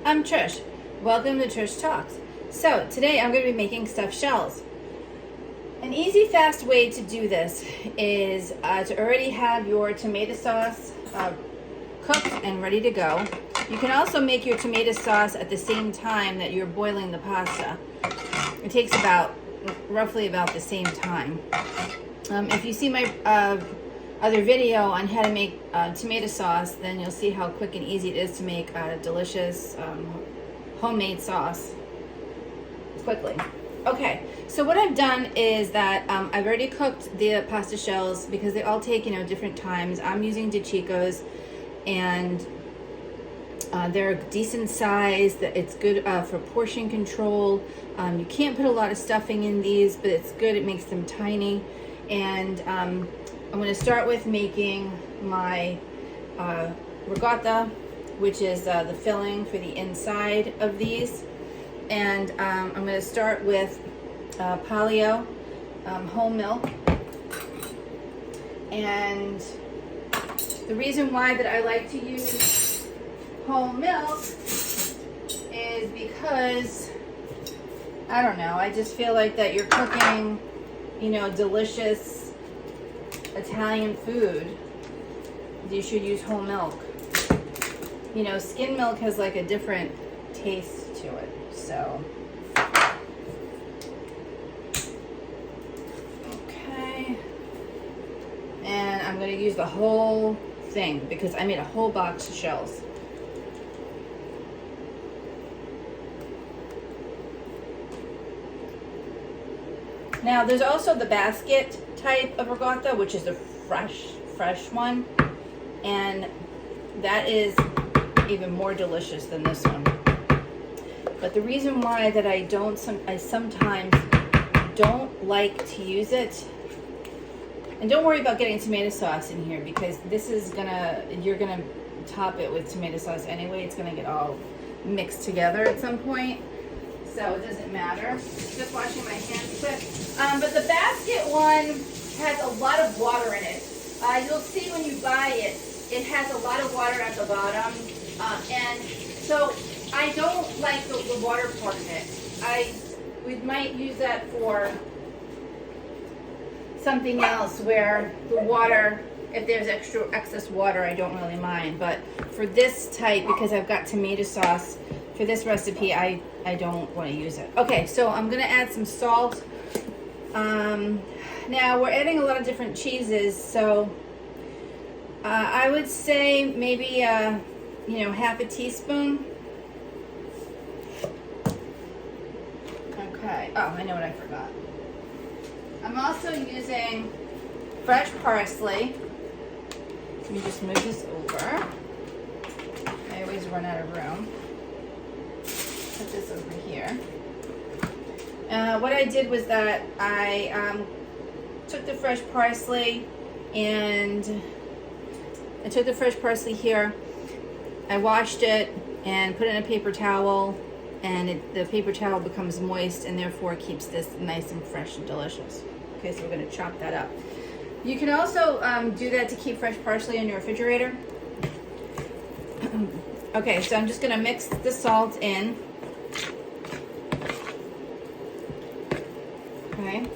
I'm Trish. Welcome to Trish Talks. So today I'm going to be making stuffed shells. An easy, fast way to do this is to already have your tomato sauce cooked and ready to go. You can also make your tomato sauce at the same time that you're boiling the pasta. It takes roughly about the same time. If you see my other video on how to make tomato sauce, then you'll see how quick and easy it is to make a delicious homemade sauce quickly. Okay, so what I've done is that I've already cooked the pasta shells because they all take different times. I'm using DeCicco's, and they're a decent size. It's good for portion control. You can't put a lot of stuffing in these, but it's good. It makes them tiny. And I'm going to start with making my ricotta, which is the filling for the inside of these. And I'm going to start with Paleo whole milk. And the reason why that I like to use whole milk is because, I don't know, I just feel like that you're cooking, delicious Italian food. You should use whole milk. Skim milk has like a different taste to it, so. Okay. And I'm going to use the whole thing because I made a whole box of shells. Now there's also the basket type of ricotta, which is the fresh one, and that is even more delicious than this one. But the reason why that I sometimes don't like to use it, and don't worry about getting tomato sauce in here because this is you're gonna top it with tomato sauce anyway. It's gonna get all mixed together at some point, so it doesn't matter. Just washing my hands quick. But the basket one has a lot of water in it. You'll see when you buy it, it has a lot of water at the bottom, and so I don't like the water part of it. We might use that for something else where the water, if there's excess water, I don't really mind. But for this type, because I've got tomato sauce, for this recipe, I don't want to use it. Okay, so I'm going to add some salt. Now we're adding a lot of different cheeses, so I would say maybe half a teaspoon. Okay. Oh, I know what I forgot. I'm also using fresh parsley. Let me just move this over. I always run out of room. Put this over here. What I did was that I took the fresh parsley and I took the fresh parsley here. I washed it and put it in a paper towel, and the paper towel becomes moist and therefore keeps this nice and fresh and delicious. Okay, so we're going to chop that up. You can also do that to keep fresh parsley in your refrigerator. Okay, so I'm just going to mix the salt in. Okay.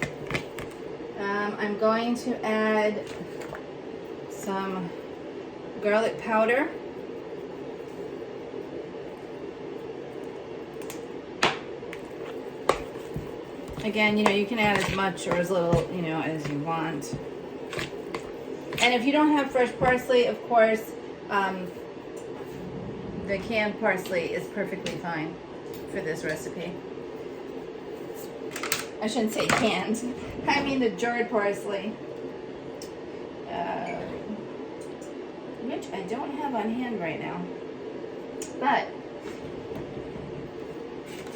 I'm going to add some garlic powder. Again, you can add as much or as little, as you want. And if you don't have fresh parsley, of course, the canned parsley is perfectly fine for this recipe. I shouldn't say canned. I mean the jarred parsley, which I don't have on hand right now, but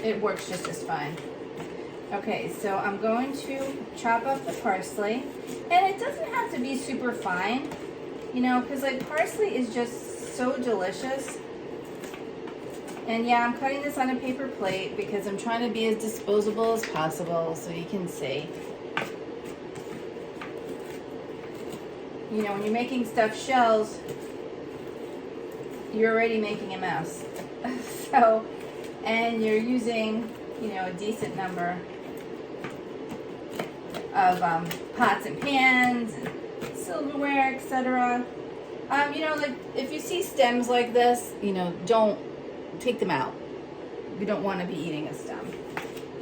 it works just as fine. Okay, so I'm going to chop up the parsley, and it doesn't have to be super fine, because like parsley is just so delicious. And yeah, I'm cutting this on a paper plate because I'm trying to be as disposable as possible so you can see. When you're making stuffed shells, you're already making a mess. So, and you're using, you know, a decent number of pots and pans and silverware, etc. You know, like if you see stems like this, you know, don't take them out. You don't want to be eating a stem.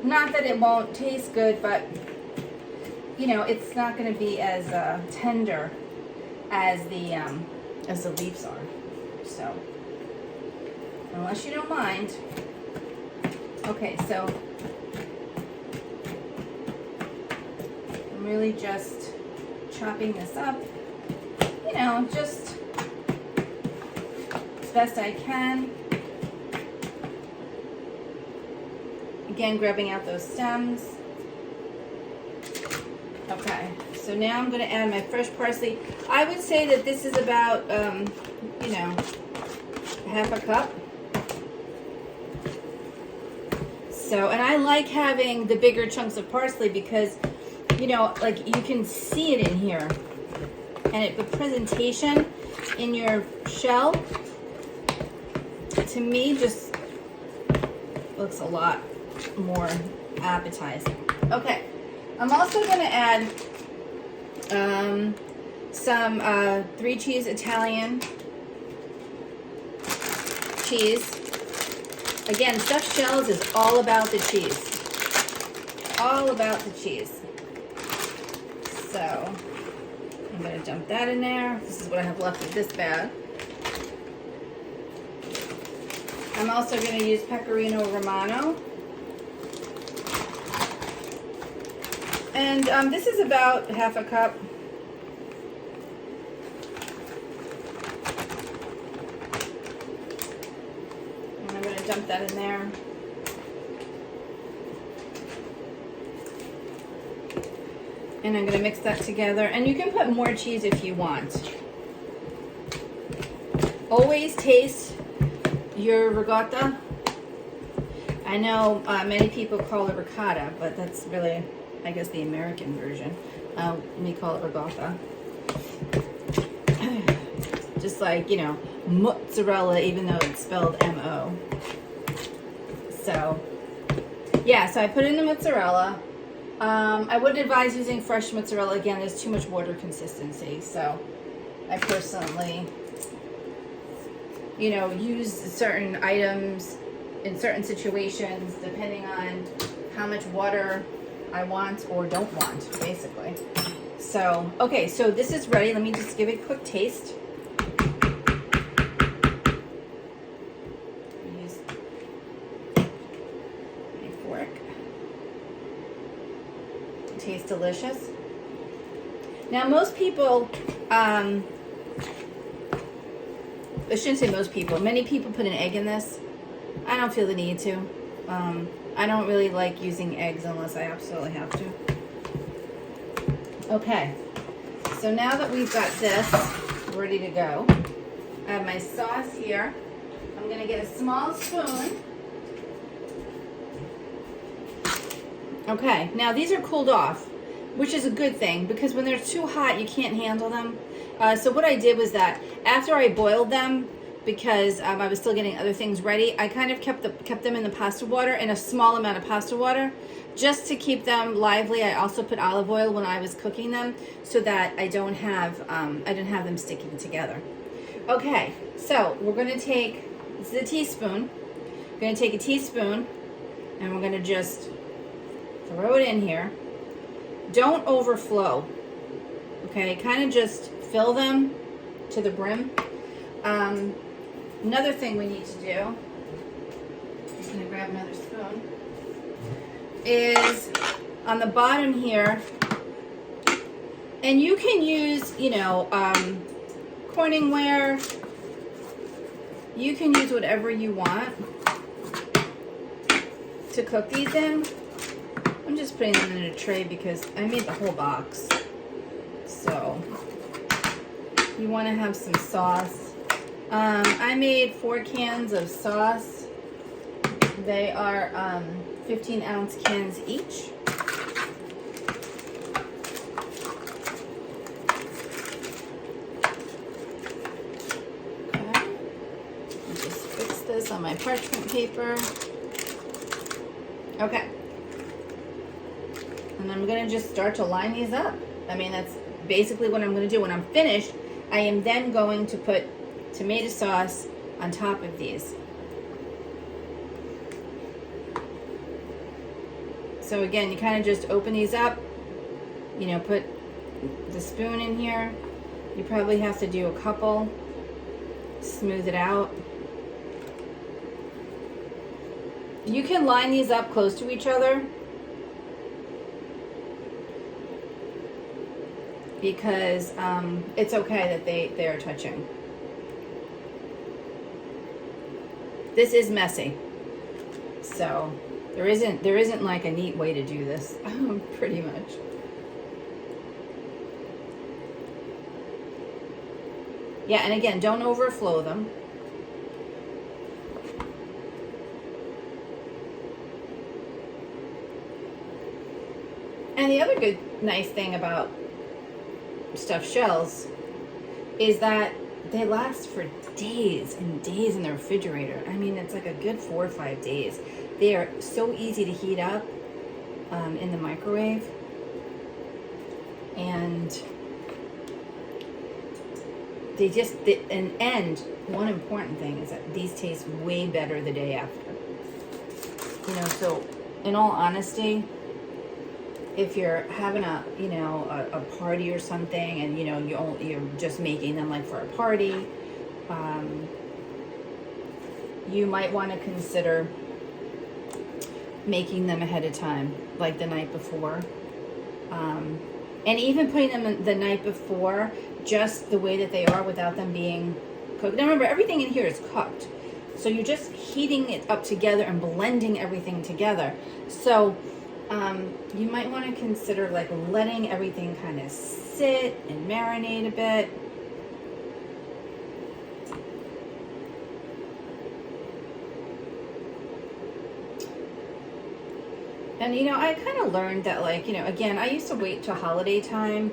Not that it won't taste good, but you know, it's not going to be as tender as the leaves are. So, unless you don't mind. Okay, so I'm really just chopping this up, you know, just as best I can. Again, grabbing out those stems. Okay, so now I'm going to add my fresh parsley. I would say that this is about, you know, half a cup. So, and I like having the bigger chunks of parsley because, you know, like you can see it in here. And the presentation in your shell, to me, just looks a lot more appetizing. Okay, I'm also going to add some 3-cheese Italian cheese. Again, stuffed shells is all about the cheese. All about the cheese. So, I'm going to dump that in there. This is what I have left of this bag. I'm also going to use Pecorino Romano. And this is about half a cup. And I'm going to dump that in there. And I'm going to mix that together. And you can put more cheese if you want. Always taste your ricotta. I know many people call it ricotta, but that's really, I guess, the American version. We call it ricotta. Just like, you know, mozzarella, even though it's spelled M-O. So, yeah, so I put in the mozzarella. I would advise using fresh mozzarella. Again, there's too much water consistency. So, I personally, you know, use certain items in certain situations depending on how much water I want or don't want, basically. So, okay, so this is ready. Let me just give it a quick taste. Use my fork. It tastes delicious. Now, most people, I shouldn't say most people, many people put an egg in this. I don't feel the need to. I don't really like using eggs unless I absolutely have to. Okay, so now that we've got this ready to go, I have my sauce here. I'm going to get a small spoon. Okay, now these are cooled off, which is a good thing because when they're too hot, you can't handle them. So what I did was that after I boiled them, because I was still getting other things ready, I kind of kept them in the pasta water, in a small amount of pasta water, just to keep them lively. I also put olive oil when I was cooking them, so that I didn't have them sticking together. Okay, so we're going to take, this is a teaspoon. We're going to take a teaspoon, and we're going to just throw it in here. Don't overflow. Okay, kind of just fill them to the brim. Another thing we need to do, I'm just going to grab another spoon, is on the bottom here, and you can use, you know, Corningware. You can use whatever you want to cook these in. I'm just putting them in a tray because I made the whole box. So, you want to have some sauce. I made 4 cans of sauce. They are 15-ounce cans each. Okay. this on my parchment paper. Okay. And I'm gonna just start to line these up. I mean, that's basically what I'm gonna do. When I'm finished, I am then going to put tomato sauce on top of these. So again, you kind of just open these up, you know, put the spoon in here. You probably have to do a couple, smooth it out. You can line these up close to each other because it's okay that they are touching. This is messy, so there isn't like a neat way to do this, pretty much. Yeah, and again, don't overflow them. And the other good, nice thing about stuffed shells is that they last for days and days in the refrigerator. I mean, it's like a good 4 or 5 days. They are so easy to heat up in the microwave. And one important thing is that these taste way better the day after. You know, so in all honesty, if you're having a party or something, and you're just making them like for a party, you might want to consider making them ahead of time, like the night before, and even putting them the night before just the way that they are without them being cooked. Now remember, everything in here is cooked, so you're just heating it up together and blending everything together. So you might want to consider like letting everything kind of sit and marinate a bit. And I kind of learned that, like, again, I used to wait till holiday time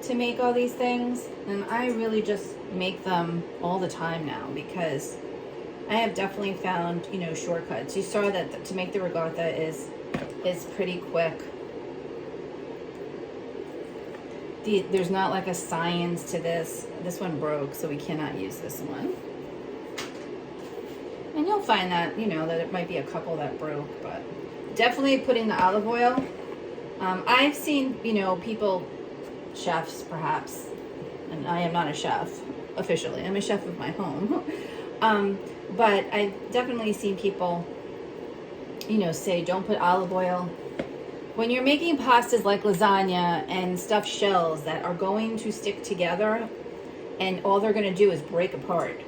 to make all these things, and I really just make them all the time now because I have definitely found, shortcuts. You saw that to make the regatta is pretty quick. There's not like a science to this. This one broke, so we cannot use this one. And you'll find that, that it might be a couple that broke, but definitely putting the olive oil. I've seen, people, chefs perhaps, and I am not a chef officially. I'm a chef of my home. But I've definitely seen people, say don't put olive oil. When you're making pastas like lasagna and stuffed shells that are going to stick together and all they're going to do is break apart.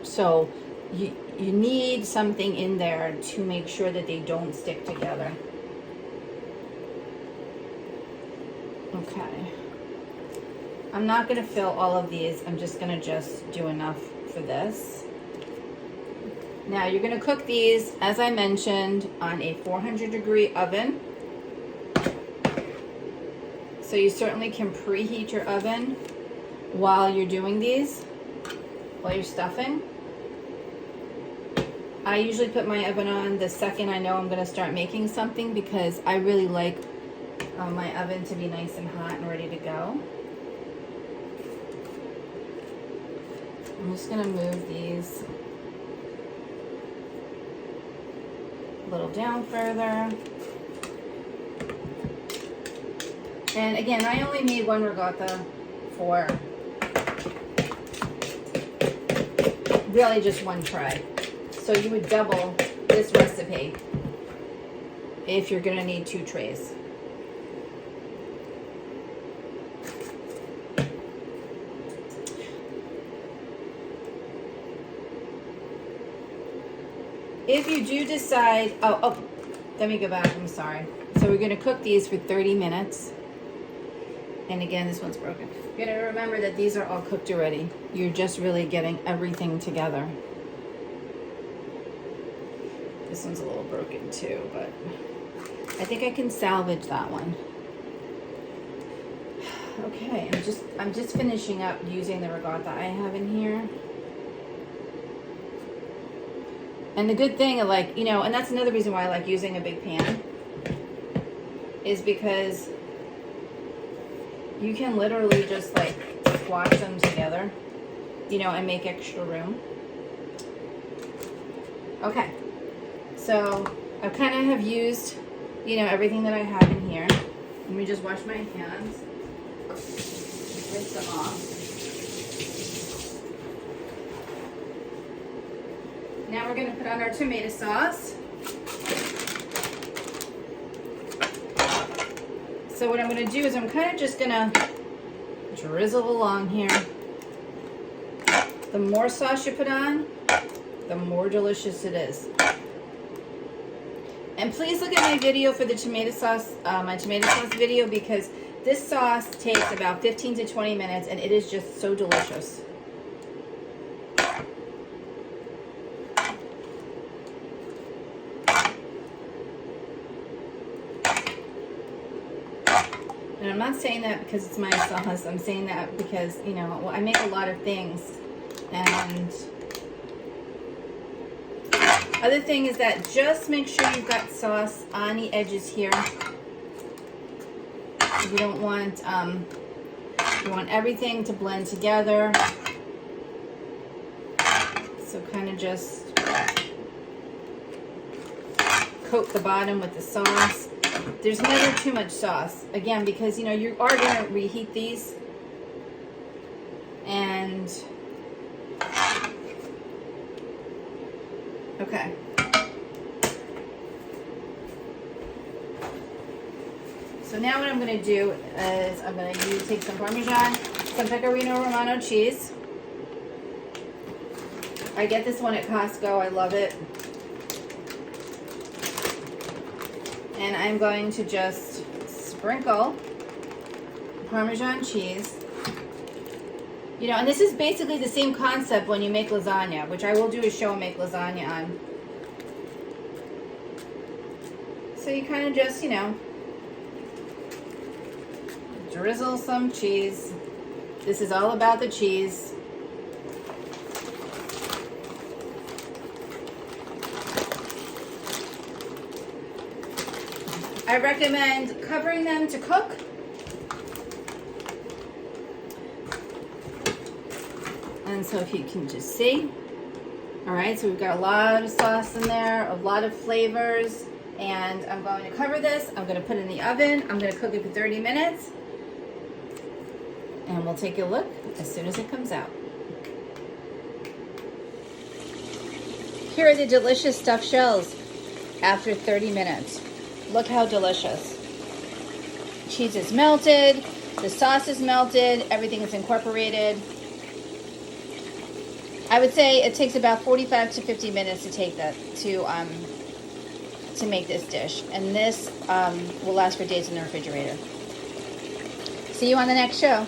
So you need something in there to make sure that they don't stick together. Okay. I'm not going to fill all of these. I'm just going to do enough for this. Now you're going to cook these, as I mentioned, on a 400-degree oven. So you certainly can preheat your oven while you're doing these, while you're stuffing. I usually put my oven on the second I know I'm going to start making something because I really like my oven to be nice and hot and ready to go. I'm just going to move these a little down further. And again, I only made one regatta for really just one try. So you would double this recipe if you're going to need 2 trays. If you do decide, let me go back, I'm sorry. So we're going to cook these for 30 minutes. And again, this one's broken. You're going to remember that these are all cooked already. You're just really getting everything together. This one's a little broken too, but I think I can salvage that one. Okay, I'm just finishing up using the regatta I have in here. And the good thing, like, you know, and that's another reason why I like using a big pan, is because you can literally just like squash them together, you know, and make extra room. Okay, so I kind of have used, you know, everything that I have in here. Let me just wash my hands, rinse them off. Now we're going to put on our tomato sauce. So what I'm going to do is I'm kind of just going to drizzle along here. The more sauce you put on, the more delicious it is. And please look at my video for the tomato sauce, my tomato sauce video, because this sauce takes about 15 to 20 minutes and it is just so delicious. And I'm not saying that because it's my sauce. I'm saying that because, you know, I make a lot of things. And other thing is that just make sure you've got sauce on the edges here. You don't want, you want everything to blend together. So kind of just coat the bottom with the sauce. There's never too much sauce. Again, because, you know, you are going to reheat these. And, okay. So now what I'm going to do is I'm going to take some Parmesan, some Pecorino Romano cheese. I get this one at Costco. I love it. And I'm going to just sprinkle Parmesan cheese. You know, and this is basically the same concept when you make lasagna, which I will do a show and make lasagna on. So you kind of just, you know, drizzle some cheese. This is all about the cheese. I recommend covering them to cook. And so if you can just see. All right, so we've got a lot of sauce in there, a lot of flavors. And I'm going to cover this. I'm going to put it in the oven. I'm going to cook it for 30 minutes. And we'll take a look as soon as it comes out. Here are the delicious stuffed shells after 30 minutes. Look how delicious. Cheese is melted, the sauce is melted, everything is incorporated. I would say it takes about 45 to 50 minutes to take that to make this dish, and this will last for days in the refrigerator. See you on the next show.